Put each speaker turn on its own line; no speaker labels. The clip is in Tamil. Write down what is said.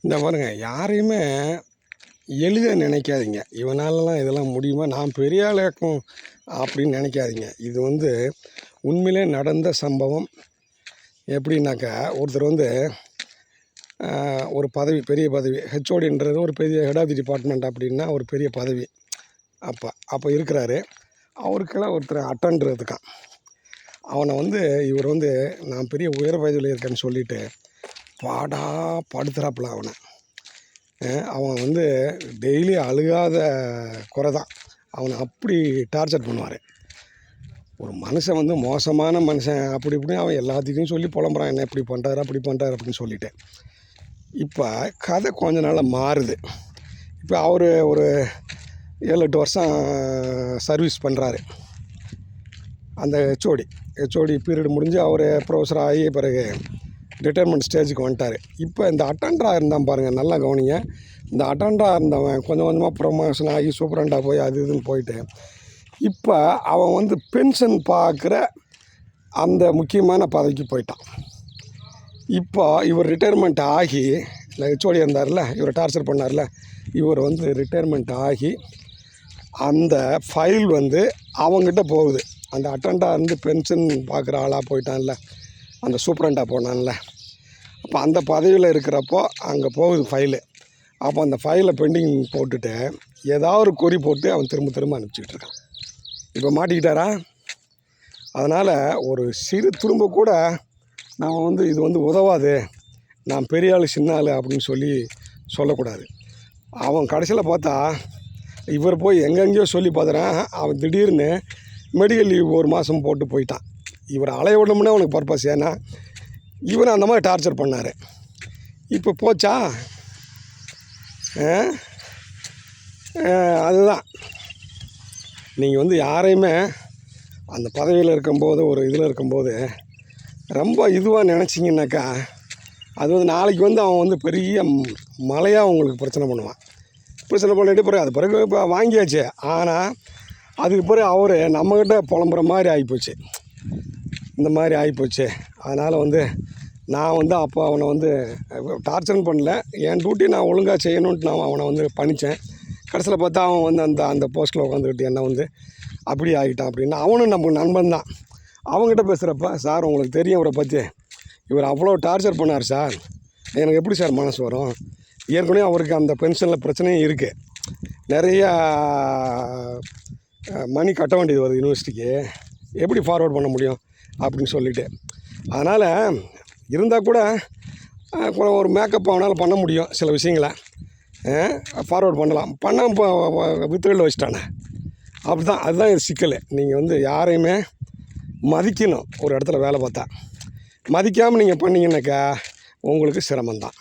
இந்த பாருங்க, யாரையுமே எளிதா நினைக்காதீங்க. இவனாலலாம் இதெல்லாம் முடியுமா? நான் பெரிய ஆளாக்கும் அப்படின்னு நினைக்காதீங்க. இது உண்மையிலே நடந்த சம்பவம். எப்படின்னாக்கா, ஒருத்தர் ஒரு பதவி, பெரிய பதவி. ஹெச்ஓடின்றது ஒரு பெரிய ஹெட் ஆஃப் தி டிபார்ட்மெண்ட் அப்படின்னா ஒரு பெரிய பதவி. அப்போ இருக்கிறாரு. அவருக்கெல்லாம் ஒருத்தர் அட்டெண்டர் இருக்கான். அவனை இவர் நான் பெரிய உயர் பதவியில் இருக்கேன்னு சொல்லிட்டு பாடா படுத்துறாப்புல அவனை. அவன் டெய்லி அழுகாத குறை தான். அவனை அப்படி டார்ச்சர் பண்ணுவார். ஒரு மனுஷன் மோசமான மனுஷன் அப்படி இப்படின்னு அவன் எல்லாத்துக்கும் சொல்லி புலம்புறான். என்ன இப்படி பண்ணுறாரு அப்படி பண்ணுறாரு அப்படின்னு சொல்லிட்டு. இப்போ கதை கொஞ்ச நாளில் மாறுது. இப்போ அவர் ஒரு 7-8 வருஷம் சர்வீஸ் பண்ணுறாரு. அந்த ஹெச்ஓடி பீரியட் முடிஞ்சு அவர் ப்ரொஃபஸர் ஆகி பிறகு ரிட்டைர்மெண்ட் ஸ்டேஜுக்கு வந்துட்டார். இப்போ இந்த அட்டெண்டராக இருந்தான் பாருங்கள், நல்லா கவனிங்க. இந்த அட்டெண்டராக இருந்தவன் கொஞ்சம் கொஞ்சமாக ப்ரொமோஷன் ஆகி சூப்பரண்டாக போய் அது இதுன்னு போயிட்டு இப்போ அவன் பென்ஷன் பார்க்குற அந்த முக்கியமான பதவிக்கு போயிட்டான். இப்போ இவர் ரிட்டைர்மெண்ட் ஆகி, இல்லை ஹெச்ஓடி இருந்தார்ல, இவர் டார்ச்சர் பண்ணார்ல, இவர் ரிட்டைர்மெண்ட் ஆகி அந்த ஃபைல் அவங்ககிட்ட போகுது. அந்த அட்டெண்டாக பென்ஷன் பார்க்குற ஆளாக போயிட்டான்ல, அந்த சூப்பரண்டாக போனான்ல, அப்போ அந்த பதவியில் இருக்கிறப்போ அங்கே போகுது ஃபைலு. அப்போ அந்த ஃபைலை பெண்டிங் போட்டுட்டு ஏதாவது ஒரு குறி போட்டு அவன் திரும்ப அனுப்பிச்சிக்கிட்டு இருக்கான். இப்போ மாட்டிக்கிட்டாரா? அதனால் ஒரு சிறு துரும்ப கூட நான் இது உதவாது, நான் பெரிய ஆள் சின்ன ஆள் அப்படின்னு சொல்லக்கூடாது. அவன் கடைசியில் பார்த்தா இவர் போய் எங்கெங்கேயோ சொல்லி பார்த்துறான். அவன் திடீர்னு மெடிக்கல் லீவ் 1 மாதம் போட்டு போயிட்டான். இவர் அலைய விடணும்னே அவனுக்கு பர்பஸ். ஏன்னா இவனை அந்த மாதிரி டார்ச்சர் பண்ணார். இப்போ போச்சா? அதுதான் நீங்கள் யாரையுமே அந்த பதவியில் இருக்கும்போது, ஒரு இதில் இருக்கும்போது ரொம்ப இதுவாக நினச்சிங்கன்னாக்கா, அது நாளைக்கு அவன் பெரிய மலையாக உங்களுக்கு பிரச்சனை பண்ணிட்டு பிறகு அது பிறகு இப்போ வாங்கியாச்சு. ஆனால் அதுக்கு பிறகு அவர் நம்மக்கிட்ட புலம்புற மாதிரி ஆகிப்போச்சு. இந்த மாதிரி ஆகிப்போச்சு. அதனால் நான் அப்போ அவனை டார்ச்சர் பண்ணல. என் டியூட்டி நான் ஒழுங்காக செய்யணுன்ட்டு நான் அவனை பணித்தேன். கடைசியில் பார்த்தா அவன் அந்த போஸ்ட்டில் உட்காந்துக்கிட்டு என்ன அப்படி ஆகிட்டான் அப்படின்னா, அவனும் நம்ம நண்பன் தான். அவங்ககிட்ட பேசுகிறப்ப, சார் உங்களுக்கு தெரியும் இவரை பற்றி, இவர் அவ்வளோ டார்ச்சர் பண்ணார் சார், எனக்கு எப்படி சார் மனசு வரும்? ஏற்கனவே அவருக்கு அந்த பென்ஷனில் பிரச்சனையும் இருக்குது. நிறையா மணி கட்ட வேண்டியது வருது யூனிவர்சிட்டிக்கு, எப்படி ஃபார்வேர்ட் பண்ண முடியும் அப்படின்னு சொல்லிட்டு. அதனால் இருந்தால் கூட ஒரு மேக்கப் அவனால் பண்ண முடியும். சில விஷயங்களை ஃபார்வேர்ட் பண்ணலாம். பண்ணால் இப்போ வித்துகளில் வச்சுட்டானே. அப்படி தான், அதுதான் இது சிக்கல். நீங்கள் யாரையுமே மதிக்கணும். ஒரு இடத்துல வேலை பார்த்தா மதிக்காமல் நீங்கள் பண்ணிங்கன்னாக்கா உங்களுக்கு சிரமந்தான்.